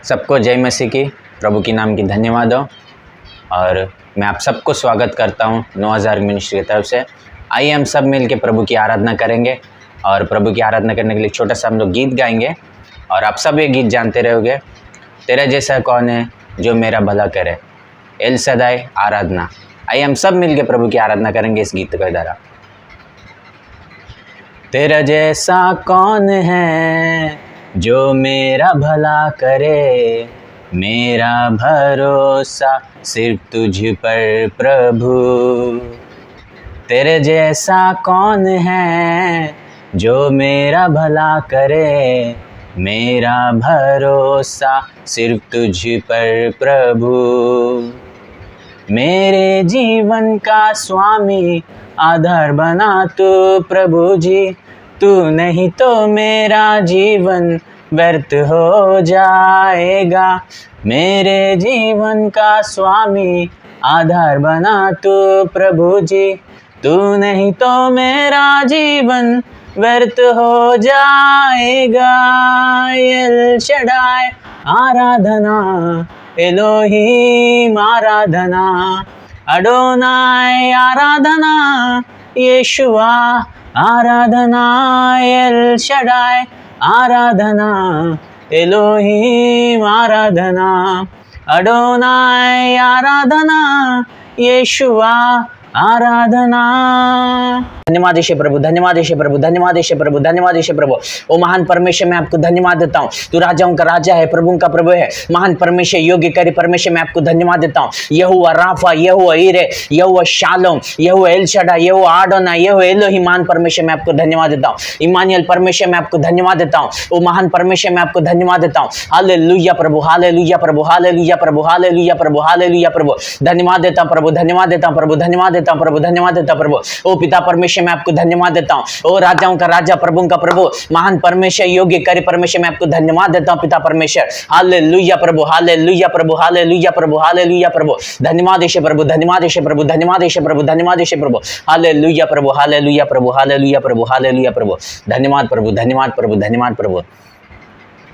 सबको जय मसीह की, प्रभु की नाम की धन्यवाद हो। और मैं आप सबको स्वागत करता हूँ 9000 मिनिस्ट्री की तरफ से। आइए हम सब मिल के प्रभु की आराधना करेंगे। और प्रभु की आराधना करने के लिए छोटा सा हम लोग गीत गाएंगे। और आप सब ये गीत जानते रहोगे, तेरा जैसा कौन है जो मेरा भला करे, एल सदाई आराधना। आइए हम सब मिल के प्रभु की आराधना करेंगे इस गीत के द्वारा। तेरा जैसा कौन है जो मेरा भला करे, मेरा भरोसा सिर्फ तुझ पर प्रभु। तेरे जैसा कौन है जो मेरा भला करे, मेरा भरोसा सिर्फ तुझ पर प्रभु। मेरे जीवन का स्वामी आधार बना तू प्रभु जी, तू नहीं तो मेरा जीवन व्यर्थ हो जाएगा। मेरे जीवन का स्वामी आधार बना तू प्रभु जी, तू नहीं तो मेरा जीवन व्यर्थ हो जाएगा। एल शडाई आराधना, एलोहीम आराधना, अडोनाय आराधना, यीशुआ आराधना, एल शडाई आराधना, एलोहीम आराधना, अडोनाय आराधना, यीशुआ आराधना। धन्यवाद यीशु प्रभु, धन्यवाद यीशु प्रभु, धन्यवाद यीशु प्रभु, धन्यवाद यीशु प्रभु। ओ महान परमेश्वर, मैं आपको धन्यवाद देता हूँ। तू राजाओं का राजा है, प्रभुओं का प्रभु है। महान परमेश्वर, योग्यकारी परमेश्वर, मैं आपको धन्यवाद देता हूँ। यहोवा राफा, यहोवा ईरे, यहोवा शालोम, यहोवा एल शडाई, यहोवा आडोना, यहोवा एलोहीम। महान परमेश्वर, मैं आपको धन्यवाद देता हूँ। इम्मानुएल परमेश्वर, मैं आपको धन्यवाद देता हूँ। ओ महान परमेश्वर, मैं आपको धन्यवाद देता हूँ। हालेलुया प्रभु, हालेलुया प्रभु, हालेलुया प्रभु, हालेलुया प्रभु, हालेलुया प्रभु। धन्यवाद देता हूँ प्रभु, धन्यवाद देता हूँ प्रभु, धन्यवाद देता हूँ प्रभु, धन्यवाद देता हूँ प्रभु। ओ पिता परमेश्वर, मैं आपको धन्यवाद देता हूँ। ओ राजाओं का राजा, प्रभुओं का प्रभु, महान परमेश्वर, योग्यकारी परमेश्वर, मैं आपको धन्यवाद देता हूँ पिता परमेश्वर। हालेलुया प्रभु, हालेलुया प्रभु, हालेलुया प्रभु, हालेलुया प्रभु। धन्यवाद यीशु प्रभु, धन्यवाद यीशु प्रभु, धन्यवाद यीशु प्रभु, धन्यवाद यीशु प्रभु। हालेलुया प्रभु, हालेलुया प्रभु, हालेलुया प्रभु, हालेलुया प्रभु। धन्यवाद प्रभु, धन्यवाद प्रभु, धन्यवाद प्रभु।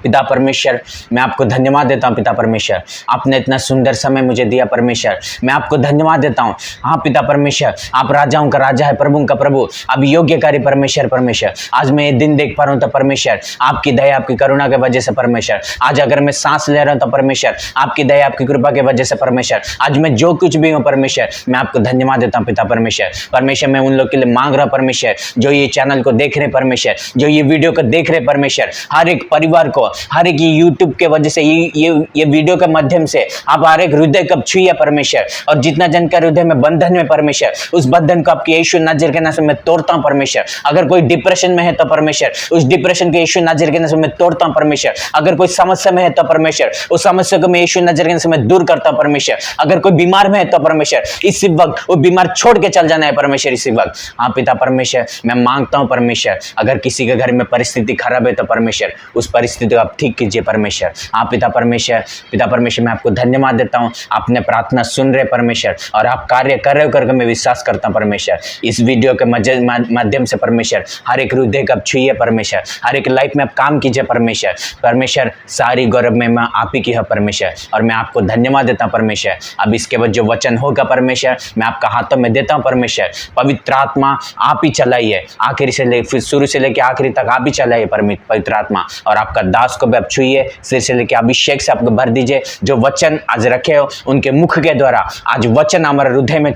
पिता परमेश्वर, मैं आपको धन्यवाद देता हूँ पिता परमेश्वर, आपने इतना सुंदर समय मुझे दिया परमेश्वर, मैं आपको धन्यवाद देता हूँ। हाँ पिता परमेश्वर, आप राजाओं का राजा है, प्रभुओं का प्रभु, अब योग्यकारी परमेश्वर। परमेश्वर, आज मैं ये दिन देख पा रहा हूँ तो परमेश्वर आपकी दया, आपकी करुणा के वजह से परमेश्वर, आज अगर मैं सांस ले रहा हूँ तो परमेश्वर आपकी दया, आपकी कृपा के वजह से परमेश्वर, आज मैं जो कुछ भी हूँ परमेश्वर, मैं आपको धन्यवाद देता हूँ पिता परमेश्वर। परमेश्वर, मैं उन लोग के लिए मांग रहा परमेश्वर जो ये चैनल को देख रहे परमेश्वर, जो ये वीडियो को देख रहे परमेश्वर, हर एक परिवार को, हर एक यूट्यूब के वजह से ये वीडियो के माध्यम से आप हर एक हृदय को छुइए परमेश्वर, और जितना जन का हृदय में बंधन में परमेश्वर, उस बंधन को आपके यीशु नाज़र के नाम से मैं तोड़ता हूं परमेश्वर। अगर कोई डिप्रेशन में है तो परमेश्वर, उस डिप्रेशन के यीशु नाज़र के नाम से मैं तोड़ता हूं परमेश्वर। अगर कोई समस्या में है तो परमेश्वर, उस समस्या को मैं यीशु नाज़र के नाम से मैं दूर करता हूं परमेश्वर। अगर कोई बीमार में है तो परमेश्वर, इसी वक्त वो बीमार छोड़ के चल जाना है परमेश्वर इसी वक्त। हाँ पिता परमेश्वर, मैं मांगता हूं परमेश्वर, अगर किसी के घर में परिस्थिति खराब है तो परमेश्वर उस परिस्थिति को आप ठीक कीजिए परमेश्वर। हाँ पिता परमेश्वर, पिता परमेश्वर, मैं आपको धन्यवाद देता हूँ, आपने प्रार्थना सुन रहे परमेश्वर, और आप कार्य कर रहे हो करके मैं विश्वास करता हूँ परमेश्वर। इस वीडियो के माध्यम से परमेश्वर हर एक हृदय को छुइए परमेश्वर, हर एक लाइफ में आप काम कीजिए परमेश्वर। परमेश्वर, सारी गौरव में मैं आप ही की है परमेश्वर, और मैं आपको धन्यवाद देता हूँ परमेश्वर। अब इसके बाद जो वचन होगा परमेश्वर, मैं आपका हाथों में देता हूँ परमेश्वर। पवित्र आत्मा आप ही चलाइए, आखिर से फिर शुरू से लेकर आखिरी तक आप ही चलाइए पवित्र आत्मा, और आपका दास को भी आप छुइए, सिर से लेकर अभिषेक से आपको भर दीजिए। जो वचन आज रखे हो उनके मुख के द्वारा आज वचन हमारे हृदय में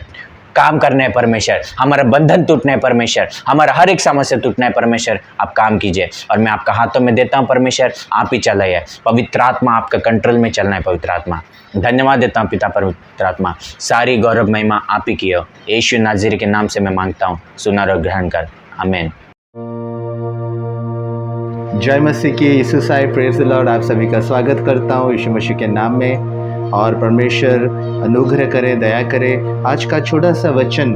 काम करने हैं परमेश्वर, हमारा बंधन टूटना है परमेश्वर, हमारा हर एक समस्या टूटना है परमेश्वर। आप काम कीजिए, और मैं आपका हाथों में देता हूं परमेश्वर, आप ही चलाइए। पवित्र आत्मा आपका कंट्रोल में चलना है पवित्र आत्मा। धन्यवाद देता हूं पिता पवित्र आत्मा, सारी गौरव महिमा आप ही की हो। यीशु नाज़री के नाम से मैं मांगता हूँ, सुना और ग्रहण कर, आमीन। जय मसीह की, यीशु साई, प्रेज द लॉर्ड। आप सभी का स्वागत करता हूँ यीशु मसीह के नाम में, और परमेश्वर अनुग्रह करे, दया करे। आज का छोटा सा वचन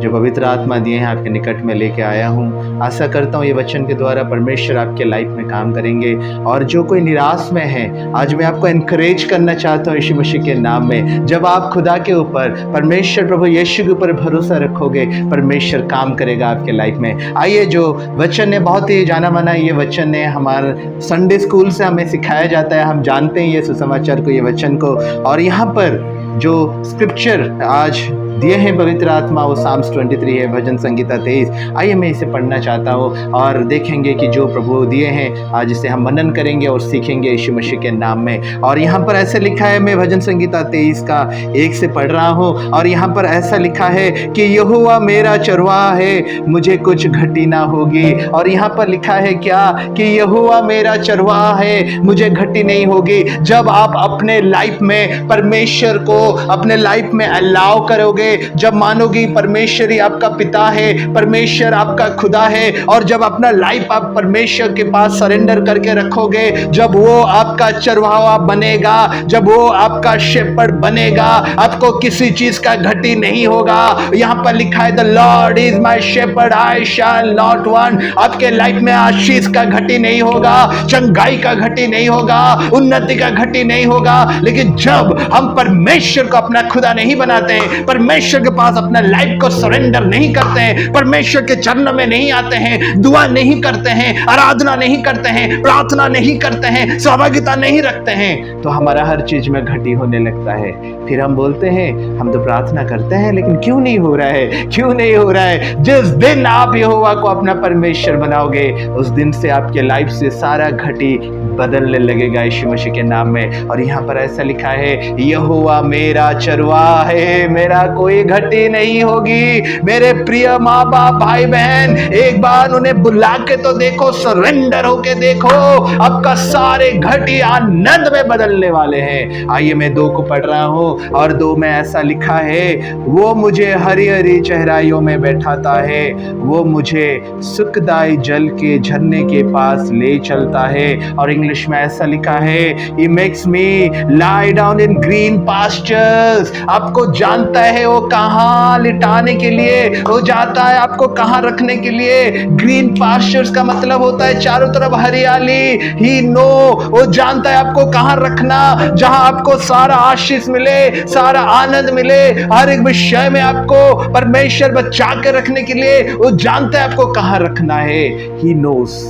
जो पवित्र आत्मा दिए हैं आपके निकट में लेके आया हूँ। आशा करता हूँ ये वचन के द्वारा परमेश्वर आपके लाइफ में काम करेंगे। और जो कोई निराश में है, आज मैं आपको एनकरेज करना चाहता हूँ यीशु मसीह के नाम में। जब आप खुदा के ऊपर, परमेश्वर प्रभु यीशु के ऊपर भरोसा रखोगे, परमेश्वर काम करेगा आपके लाइफ में। आइए, जो वचन है बहुत ही जाना माना ये वचन है, हमारे संडे स्कूल से हमें सिखाया जाता है, हम जानते हैं ये सुसमाचार को, ये वचन को। और यहाँ पर जो स्क्रिप्चर आज दिए हैं पवित्र आत्मा, वो साम्स 23 है, भजन संगीता 23। आइए मैं इसे पढ़ना चाहता हूँ और देखेंगे कि जो प्रभु दिए हैं आज इसे हम मनन करेंगे और सीखेंगे यीशु मसीह के नाम में। और यहाँ पर ऐसे लिखा है, मैं भजन संगीता 23 का 1 से पढ़ रहा हूँ। और यहाँ पर ऐसा लिखा है कि यहोवा मेरा चरवाहा है, मुझे कुछ घटी ना होगी। और यहाँ पर लिखा है क्या, कि यहोवा मेरा चरवाहा है, मुझे घटी नहीं होगी। जब आप अपने लाइफ में परमेश्वर को अपने लाइफ में अलाउ करोगे, जब मानोगे परमेश्वर ही आपका पिता है, परमेश्वर आपका खुदा है, और जब अपना लाइफ आप परमेश्वर के पास सरेंडर करके रखोगे, जब वो आपका चरवाहा बनेगा, जब वो आपका शेपर्ड बनेगा, आपको किसी चीज का घटी नहीं होगा। यहाँ पर लिखा है, the Lord is my shepherd, I shall not want. आपके लाइफ में आशीष का घटी नहीं होगा, चंगाई का घटी नहीं होगा, उन्नति का घटी नहीं होगा। लेकिन जब हम परमेश्वर को अपना खुदा नहीं बनाते हैं, परमेश्वर के पास अपना लाइफ को सरेंडर नहीं करते हैं, परमेश्वर के चरणों में नहीं आते हैं, दुआ नहीं करते हैं, आराधना नहीं करते हैं, प्रार्थना नहीं करते हैं, सहभागिता नहीं रखते हैं, तो हमारा हर चीज में घटी होने लगता है। फिर हम बोलते हैं हम तो प्रार्थना करते हैं लेकिन क्यों नहीं हो रहा है, क्यों नहीं हो रहा है। जिस दिन आप यहोवा को अपना परमेश्वर बनाओगे, उस दिन से आपके लाइफ से सारा घटी बदलने लगेगा यीशु मसीह के नाम में। और यहाँ पर ऐसा लिखा है, यहोवा मेरा चरवाहा है, मेरा कोई घटी नहीं होगी। मेरे प्रिय माँ बाप, भाई बहन, एक बार उन्हें बुला के तो देखो, सरेंडर होके देखो, आपका सारे घटी आनंद में बदलने वाले हैं। आइए मैं 2 को पढ़ रहा हूँ, और 2 में ऐसा लिखा है, वो मुझे हरी हरी चढ़ाइयों में बैठाता है, वो मुझे सुखदाई जल के झरने के पास ले चलता है। और इंग्लिश में ऐसा लिखा है, he makes me lie down in green pastures। आपको जानता है वो कहाँ लिटाने के लिए, वो जाता है आपको कहाँ रखने के लिए। ग्रीन पास्चर्स का मतलब होता है चारों तरफ हरियाली। ही नो, वो जानता है आपको कहाँ रखना, जहां आपको सारा आशीष मिले, सारा आनंद मिले, हर एक विषय में आपको परमेश्वर बचा के रखने के लिए वो जानता है आपको कहाँ रखना है। ही नोस,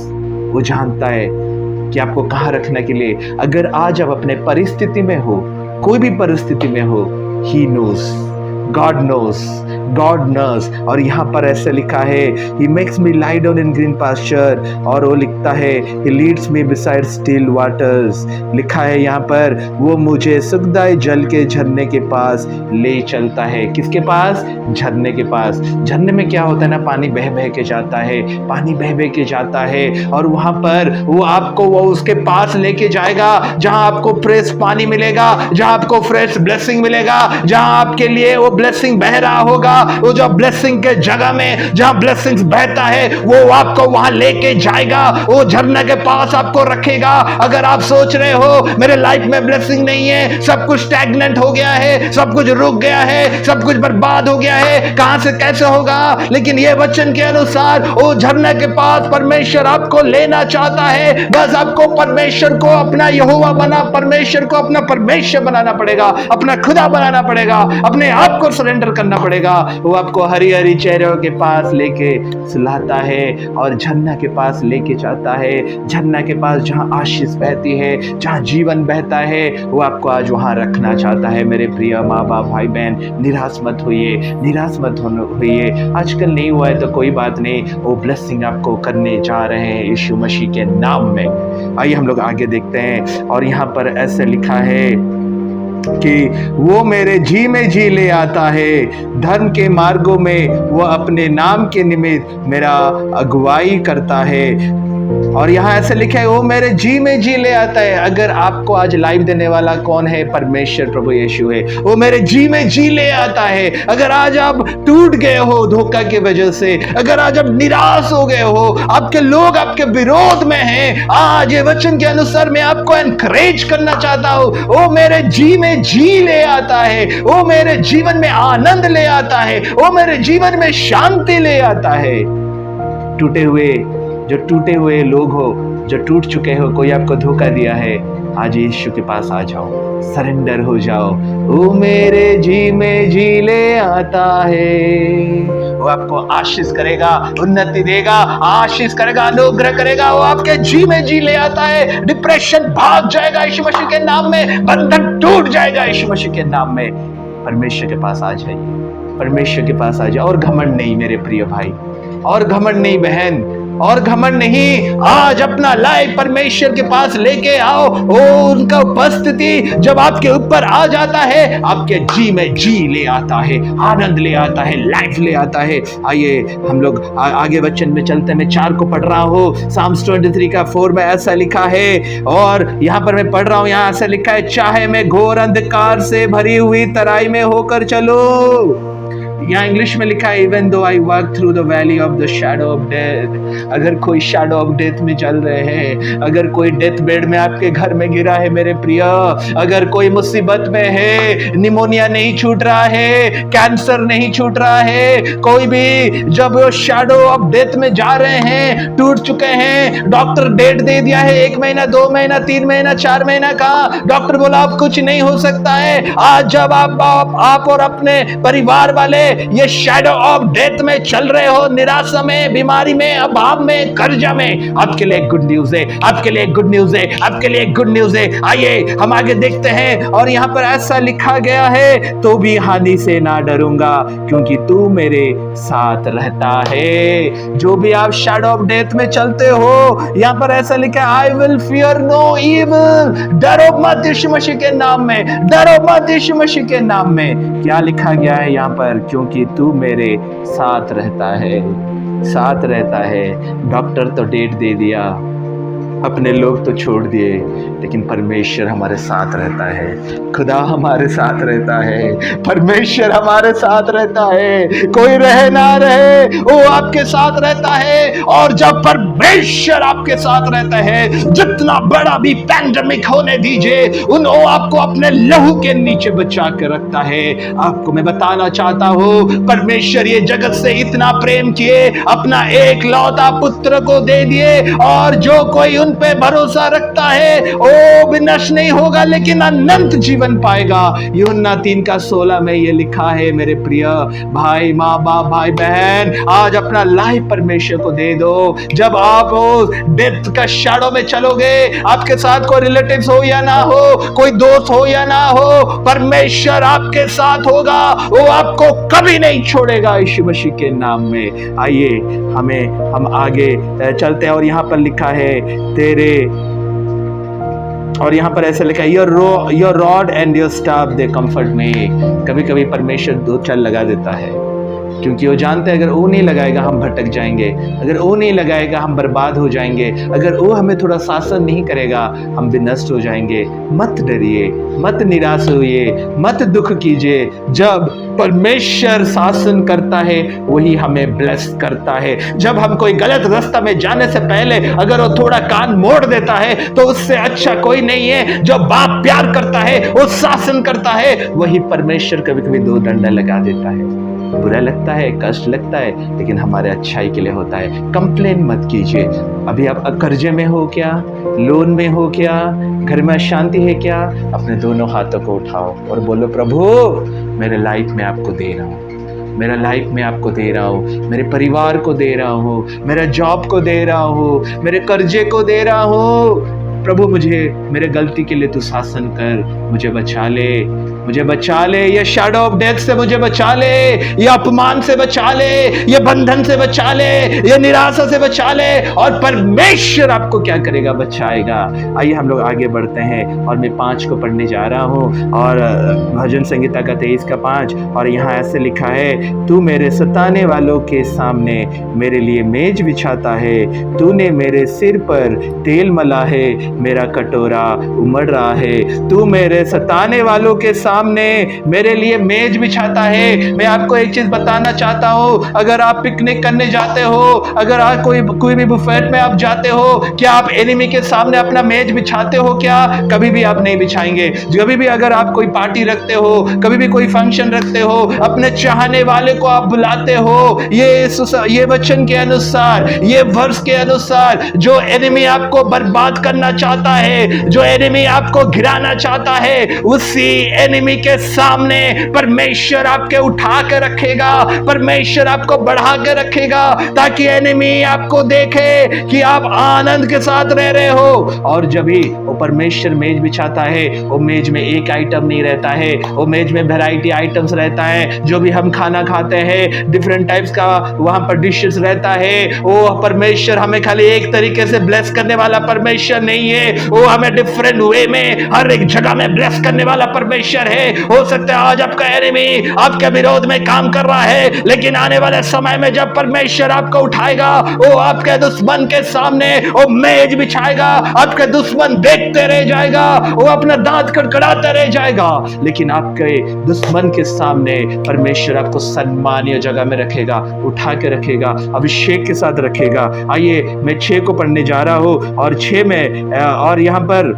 वो जानता है कि आपको कहाँ रखने के लिए। अगर आज आप अपने परिस्थिति में हो, कोई भी परिस्थिति में हो, He knows, God knows, God knows। और यहाँ पर ऐसे लिखा है, He makes me lie down in green pasture। और वो लिखता है, He leads me beside still waters। लिखा है यहाँ पर, वो मुझे सुखदाई जल के झरने के पास ले चलता है। किसके पास? झरने के पास। झरने में क्या होता है ना, पानी बह बह के जाता है, पानी बह बह के जाता है, और वहाँ पर वो आपको वो उसके पास लेके जाएगा, जहाँ आपको फ्रेश पानी मिलेगा, जहाँ आपको फ्रेश ब्लेसिंग मिलेगा, जहाँ आपके लिए वो ब्लेसिंग बह रहा होगा। वो जो ब्लेसिंग के जगह में जहां ब्लेसिंग्स बहता है, वो आपको वहां लेके जाएगा, वो झरने के पास आपको रखेगा। अगर आप सोच रहे हो मेरे लाइफ में ब्लेसिंग नहीं है, सब कुछ स्टैग्नेंट हो गया है, सब कुछ रुक गया है, सब कुछ बर्बाद हो गया है, कहां से कैसे होगा, लेकिन ये वचन के अनुसार वो झरने के पास परमेश्वर आपको लेना चाहता है। बस आपको परमेश्वर को अपना यहोवा बना, परमेश्वर को अपना परमेश्वर बनाना पड़ेगा, अपना खुदा बनाना पड़ेगा, अपने आप को सरेंडर करना पड़ेगा। वो आपको हरी हरी चेहरों के पास लेके सुलाता है और झरना के पास लेके जाता है। झरना के पास जहाँ आशीष बहती है, जहाँ जीवन बहता है, वो आपको आज वहाँ रखना चाहता है। मेरे प्रिय माँ बाप, भाई बहन, निराश मत होइए, निराश मत होइए। आजकल नहीं हुआ है तो कोई बात नहीं, वो ब्लेसिंग आपको करने जा रहे हैं यीशु मसीह के नाम में। आइए हम लोग आगे देखते हैं। और यहाँ पर ऐसे लिखा है कि वो मेरे जी में जी ले आता है, धर्म के मार्गों में वो अपने नाम के निमित्त मेरा अगुवाई करता है। और यहाँ ऐसे लिखा है, वो मेरे जी में जी ले आता है। अगर आपको आज लाइव देने वाला कौन है? परमेश्वर प्रभु यीशु है। वो मेरे जी में जी ले आता है। अगर आज आप टूट गए हो धोखा की वजह से, अगर आज आप निराश हो गए हो, आपके लोग आपके विरोध में हैं, आज ये वचन के अनुसार मैं आपको एनकरेज करना चाहता हूं, वो मेरे जी में जी ले आता है, वो मेरे जीवन में आनंद ले आता है, वो मेरे जीवन में शांति ले आता है। जो टूटे हुए लोग हो, जो टूट चुके हो, कोई आपको धोखा दिया है, आज यीशु के पास आ जाओ, सरेंडर हो जाओ। वो मेरे जी में जी ले आता है। वो आपको आशीष करेगा, उन्नति देगा, आशीष करेगा, अनुग्रह करेगा। वो आपके जी में जी ले आता है। डिप्रेशन भाग जाएगा यीशु मसीह के नाम में, बंधन टूट जाएगा यीशु मसीह के नाम में। परमेश्वर के पास आ जाइए, परमेश्वर के पास आ जाए। और घमंड नहीं मेरे प्रिय भाई, और घमंड नहीं बहन, और घमंड नहीं। आज अपना लाइफ परमेश्वर के पास लेके आओ। उनका उपस्थिति जब आपके ऊपर आ जाता है, आपके जी में जी ले आता है, आनंद ले आता है, लाइफ ले आता है। आइए हम लोग आगे वचन में चलते हैं। मैं 4 को पढ़ रहा हूँ। साम्स 23 का 4 में ऐसा लिखा है, और यहाँ पर मैं पढ़ रहा हूँ, यहाँ ऐसा लिखा है, चाहे मैं घोर अंधकार से भरी हुई तराई में होकर चलो। यहाँ इंग्लिश में लिखा है, even though I walk through the valley of the shadow of death. अगर कोई शैडो ऑफ डेथ में चल रहे हैं, अगर कोई डेथ बेड में आपके घर में गिरा है मेरे प्रिय, अगर कोई मुसीबत में है, निमोनिया नहीं छूट रहा है, कैंसर नहीं छूट रहा है, कोई भी जब वो शैडो ऑफ डेथ में जा रहे हैं, टूट चुके हैं, डॉक्टर डेट दे दिया है 1 महीना, 2 महीना, 3 महीना, 4 महीना का, डॉक्टर बोला अब कुछ नहीं हो सकता है। आज जब आप और अपने परिवार वाले ये शैडो ऑफ डेथ में चल रहे हो, निराशा में, बीमारी में, अभाव में, कर्जा में, आपके लिए गुड न्यूज है, आपके लिए गुड न्यूज है, आपके लिए गुड न्यूज है। आइए हम आगे देखते हैं, और यहाँ पर ऐसा लिखा गया है, तो भी हानि से ना डरूंगा क्योंकि तू मेरे साथ रहता है। जो भी आप शैडो ऑफ डेथ में चलते हो, यहाँ पर ऐसा लिखा है, I will fear no evil. डरो मत यीशु मसीह के नाम में, डरो मत यीशु मसीह के नाम में। क्या लिखा गया है यहाँ पर? क्योंकि तू मेरे साथ रहता है, साथ रहता है। डॉक्टर तो डेट दे दिया, अपने लोग तो छोड़ दिए, लेकिन परमेश्वर हमारे साथ रहता है। खुदा हमारे साथ रहता है, परमेश्वर हमारे साथ रहता है। कोई रहे ना रहे, वो आपके साथ रहता है। और जब परमेश्वर आपके साथ रहता है, जितना बड़ा भी पैंडेमिक होने दीजिए, वो आपको अपने लहू के नीचे बचा के रखता है। आपको मैं बताना चाहता हूँ, परमेश्वर ये जगत से इतना प्रेम किए, अपना एक लौता पुत्र को दे दिए, और जो कोई उन पे भरोसा रखता है वो विनाश नहीं होगा लेकिन अनंत जीवन पाएगा। यूहन्ना 3:16 में ये लिखा है। मेरे प्रिय भाई, माँ बाप, भाई बहन, आज अपना लाइफ परमेश्वर को दे दो। जब आप डेथ का शैडो में चलोगे, आपके साथ कोई रिलेटिव्स हो या ना हो, कोई दोस्त हो या ना हो, परमेश्वर आपके साथ होगा, वो आपको कभी नहीं छोड़ेगा यीशु मसीह के नाम में। आइए हम आगे चलते हैं, और यहाँ पर लिखा है और यहाँ पर ऐसा लिखा है, your rod and your staff they comfort me. कभी कभी परमेश्वर 2 चल लगा देता है, क्योंकि वो जानते हैं अगर वो नहीं लगाएगा हम भटक जाएंगे, अगर वो नहीं लगाएगा हम बर्बाद हो जाएंगे, अगर वो हमें थोड़ा शासन नहीं करेगा हम भी नष्ट हो जाएंगे। मत डरिए, मत निराश होइए, मत दुख कीजिए। जब परमेश्वर शासन करता है वही हमें ब्लेस करता है। जब हम कोई गलत रास्ता में जाने से पहले अगर वो थोड़ा कान मोड़ देता है तो उससे अच्छा कोई नहीं है। जो बाप प्यार करता है, वो शासन करता है, वही परमेश्वर कभी कभी 2 डंडा लगा देता है। बुरा लगता है, कष्ट लगता है, लेकिन हमारे अच्छाई के लिए होता है। कंप्लेन मत कीजिए। अभी आप कर्जे में हो क्या, लोन में हो क्या, घर में अशांति है क्या, अपने दोनों हाथों को उठाओ और बोलो, प्रभु मेरे लाइफ में आपको दे रहा हूँ, मेरा लाइफ में आपको दे रहा हूँ, मेरे परिवार को दे रहा हूँ, मेरा जॉब को दे रहा हूँ, मेरे कर्जे को दे रहा हूँ। प्रभु मुझे मेरे गलती के लिए तू शासन कर, मुझे बचा ले। मुझे बचा ले, ये शैडो ऑफ डेथ से मुझे बचा ले, ये अपमान से बचा ले, ये बंधन से बचा ले, ये निराशा से बचा ले, और परमेश्वर आपको क्या करेगा, बचाएगा। आइए हम लोग आगे बढ़ते हैं और मैं 5 को पढ़ने जा रहा हूँ, और भजन संगीता का 23 का 5, और यहाँ ऐसे लिखा है, तू मेरे सताने वालों के सामने मेरे लिए मेज बिछाता है, तूने मेरे सिर पर तेल मला है, मेरा कटोरा उमड़ रहा है। तू मेरे सताने वालों के सामने मेरे लिए मेज बिछाता है। मैं आपको एक चीज बताना चाहता हूँ, अगर आप पिकनिक करने जाते हो, अगर आप कोई भी बुफेट में आप जाते हो, क्या आप एनिमी के सामने अपना मेज बिछाते हो? क्या कभी भी आप नहीं बिछाएंगे। कभी भी अगर आप कोई पार्टी रखते हो, कभी भी कोई फंक्शन रखते हो, अपने चाहने वाले को आप बुलाते हो, ये वचन के अनुसार, ये वर्ष के अनुसार, जो एनिमी आपको बर्बाद करना चाहता है, जो एनिमी आपको गिराना चाहता है, उसी एनिमी के सामने परमेश्वर आपके उठा के रखेगा, परमेश्वर आपको बढ़ा के रखेगा, ताकि एनिमी आपको देखे कि आप आनंद के साथ रह रहे हो। और जब भी वो परमेश्वर मेज बिछाता है, वो मेज में एक आइटम नहीं रहता है, वो मेज में वैरायटी आइटम्स रहता है। जो भी हम खाना खाते हैं, डिफरेंट टाइप्स का वहां पर डिशेस रहता है। वो परमेश्वर हमें खाली एक तरीके से ब्लेस करने वाला परमेश्वर नहीं है, वो हमें डिफरेंट वे में हर एक जगह में ब्लेस करने वाला परमेश्वर है। हो सकता है आज आपका एनिमी आपके विरोध में काम कर रहा है, लेकिन आने वाले समय में जब परमेश्वर आपको उठाएगा, वो आपके दुश्मन के सामने वो मेज बिछाएगा, आपके दुश्मन देखते रह जाएगा, वो अपना दांत कड़कड़ाते रह जाएगा, लेकिन आपके दुश्मन के सामने परमेश्वर आपको सम्मानीय जगह में रखेगा, उठा के रखेगा, अभिषेक के साथ रखेगा। आइए मैं 6 को पढ़ने जा रहा हूं, और 6 में और यहाँ पर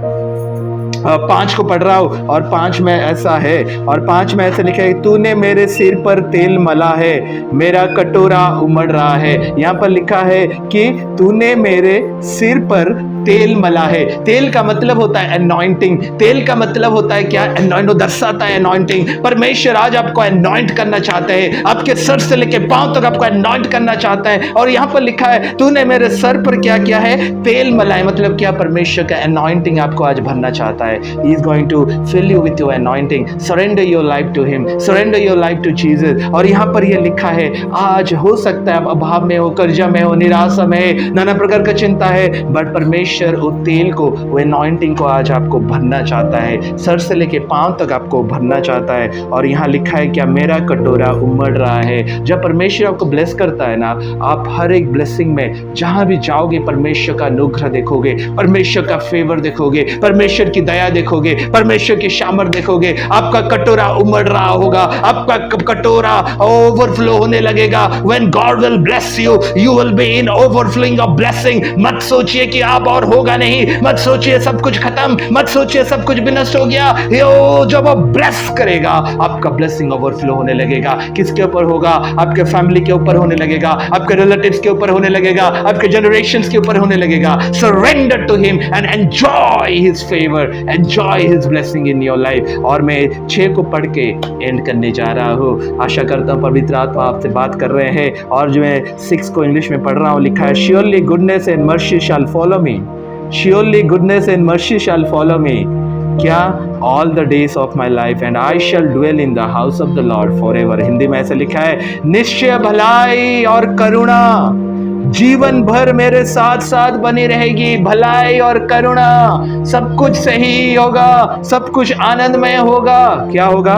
5 को पढ़ रहा हूं, और 5 में ऐसा है, और 5 में ऐसे लिखा है, तूने मेरे सिर पर तेल मला है, मेरा कटोरा उमड़ रहा है। यहाँ पर लिखा है कि तूने मेरे सिर पर तेल मला है। तेल का मतलब होता है अनॉइंटिंग। तेल का मतलब होता है क्या? अनॉइंट, दर्शाता है अनॉइंटिंग। परमेश्वर आज आपको अनॉइंट करना चाहते हैं, आपके सर से लेके पांव तक आपको अनॉइंट करना चाहता है। और यहाँ पर लिखा है, तूने मेरे सर पर क्या किया है? तेल मला है। मतलब क्या? परमेश्वर का अनॉइंटिंग आपको आज भरना चाहता है। He is going to fill you with your anointing. Surrender your life to Him. Surrender your life to Jesus. और यहाँ पर यह लिखा है, आज हो सकता है आप अभाव में हो, कर्जा में हो, निराशा में है, नाना प्रकार का चिंता है, बट परमेश्वर वो तेल को, वो anointing को आज आपको भरना चाहता है, सर से लेके पांव तक आपको भरना चाहता है। और यहाँ लिखा है क्या? मेरा कटोरा उमड़ रहा है। जब परमेश्वर आपको ब्लेस करता है ना, आप हर एक ब्लेसिंग में जहां भी जाओगे परमेश्वर का अनुग्रह देखोगे, परमेश्वर का फेवर देखोगे, परमेश्वर की दया देखोगे, परमेश्वर की शामर देखोगे। आपका कटोरा उमड़ रहा होगा, आपका कटोरा ओवरफ्लो होने लगेगा। When God will bless you, you will be in overflowing of blessing. मत सोचिए कि आप और होगा नहीं, मत सोचिए सब कुछ खत्म, मत सोचिए सब कुछ विनष्ट हो गया। यो जब वो ब्लेस करेगा, आपका ब्लेसिंग ओवरफ्लो होने लगेगा। किसके ऊपर होगा? आपके फैमिली के ऊपर होने लगेगा, आपके रिलेटिव्स के ऊपर होने लगेगा, आपके जनरेशंस के ऊपर होने लगेगा। Surrender to Him and enjoy His favor, enjoy His blessing in your life। और मैं 6 को पढ़ के एंड करने जा रहा हूँ। आशा करता हूँ पवित्र आत्मा आपसे बात कर रहे हैं। और जो मैं 6 को इंग्लिश में पढ़ रहा हूँ, लिखा है, Surely goodness and mercy shall follow me. Surely goodness and mercy shall follow me. क्या? All the days of my life and I shall dwell in the house of the Lord forever। Hindi में ऐसा लिखा है, निश्चय भलाई और करुणा जीवन भर मेरे साथ साथ बनी रहेगी। भलाई और करुणा, सब कुछ सही होगा, सब कुछ आनंदमय होगा। क्या होगा?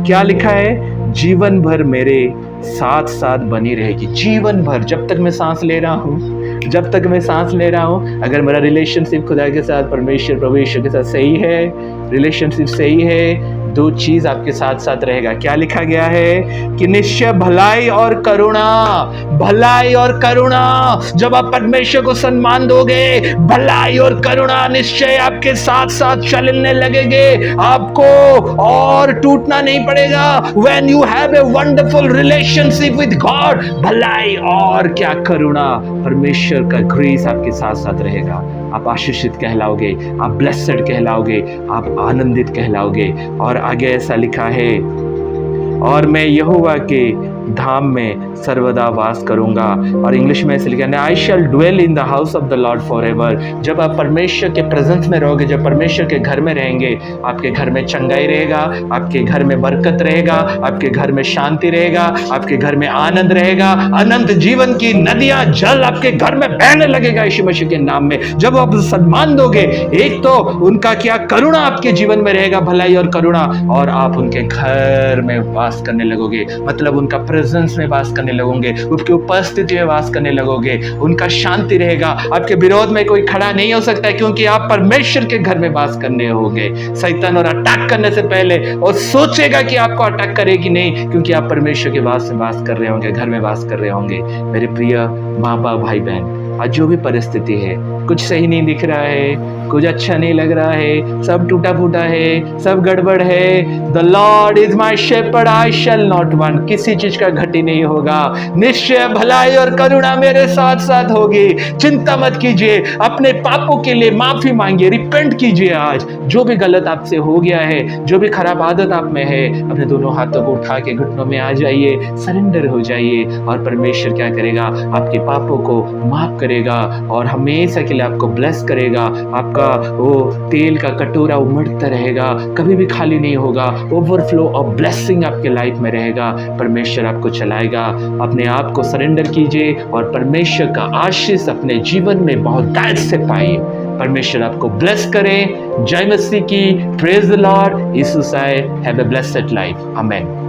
क्या लिखा है? जीवन भर मेरे साथ साथ बनी रहेगी। जीवन भर, जब तक मैं सांस ले रहा हूँ, जब तक मैं सांस ले रहा हूँ, अगर मेरा रिलेशनशिप खुदा के साथ, परमेश्वर प्रभु यीशु के साथ सही है, रिलेशनशिप सही है, 2 चीज आपके साथ साथ रहेगा। क्या लिखा गया है? कि निश्चय भलाई और करुणा, भलाई और करुणा। जब आप परमेश्वर को सम्मान दोगे, भलाई और करुणा निश्चय आपके साथ साथ चलने लगेंगे। आपको और टूटना नहीं पड़ेगा। When you have a wonderful relationship with God, भलाई और क्या? करुणा, परमेश्वर का ग्रेस आपके साथ साथ रहेगा। आप आशीषित कहलाओगे, आप ब्लेस्ड कहलाओगे, आप आनंदित कहलाओगे। और आगे ऐसा लिखा है, और मैं यहोवा के धाम में सर्वदा वास करूंगा। और इंग्लिश में ऐसे लिखा है, I shall dwell in the house of the Lord for ever. जब आप परमेश्वर के प्रेजेंस में रहोगे, जब परमेश्वर के घर में रहेंगे, आपके घर में चंगाई रहेगा, आपके घर में बरकत रहेगा, आपके घर में शांति रहेगा, आपके घर में आनंद रहेगा। अनंत जीवन की नदियां जल आपके घर में बहने लगेगा यीशु मसीह के नाम में। जब आप सम्मान दोगे, एक तो उनका क्या करुणा आपके जीवन में रहेगा, भलाई और करुणा, और आप उनके घर में वास करने लगोगे, मतलब उनका प्रेजेंस में वास करने लगोगे, उसकी उपस्थिति में वास करने लगोगे। उनका शांति रहेगा, आपके विरोध में कोई खड़ा नहीं हो सकता है, क्योंकि आप परमेश्वर के घर में वास करने होगे। शैतान और अटैक करने से पहले और सोचेगा कि आपको अटैक करेगी नहीं, क्योंकि आप परमेश्वर के वास में वास कर रहे होंगे, घर में वास कर रहे होंगे। मेरे प्रिय माँ बाप, भाई बहन, आज जो भी परिस्थिति है, कुछ सही नहीं दिख रहा है, कुछ अच्छा नहीं लग रहा है, सब टूटा फूटा है, सब गड़बड़ है, the Lord is my shepherd, I shall not want. किसी चीज का घटी नहीं होगा, निश्चय भलाई और करुणा मेरे साथ साथ होगी। चिंता मत कीजिए, अपने पापों के लिए माफी मांगिए, रिपेंट कीजिए। आज जो भी गलत आपसे हो गया है, जो भी खराब आदत आप में है, अपने दोनों हाथों को उठा के घुटनों में आ जाइए, सरेंडर हो जाइए, और परमेश्वर क्या करेगा, आपके पापों को माफ करेगा और हमेशा के लिए आपको ब्लेस करेगा। आपका वो तेल का कटोरा उमड़ता रहेगा, कभी भी खाली नहीं होगा, ओवरफ्लो ऑफ ब्लेसिंग आपके लाइफ में रहेगा। परमेश्वर आपको चलाएगा। अपने आप को सरेंडर कीजिए और परमेश्वर का आशीष अपने जीवन में बहुतायत से पाइए। परमेश्वर आपको ब्लेस करे। जय मसीह की। Praise the Lord. यीशु से have a blessed life. Amen.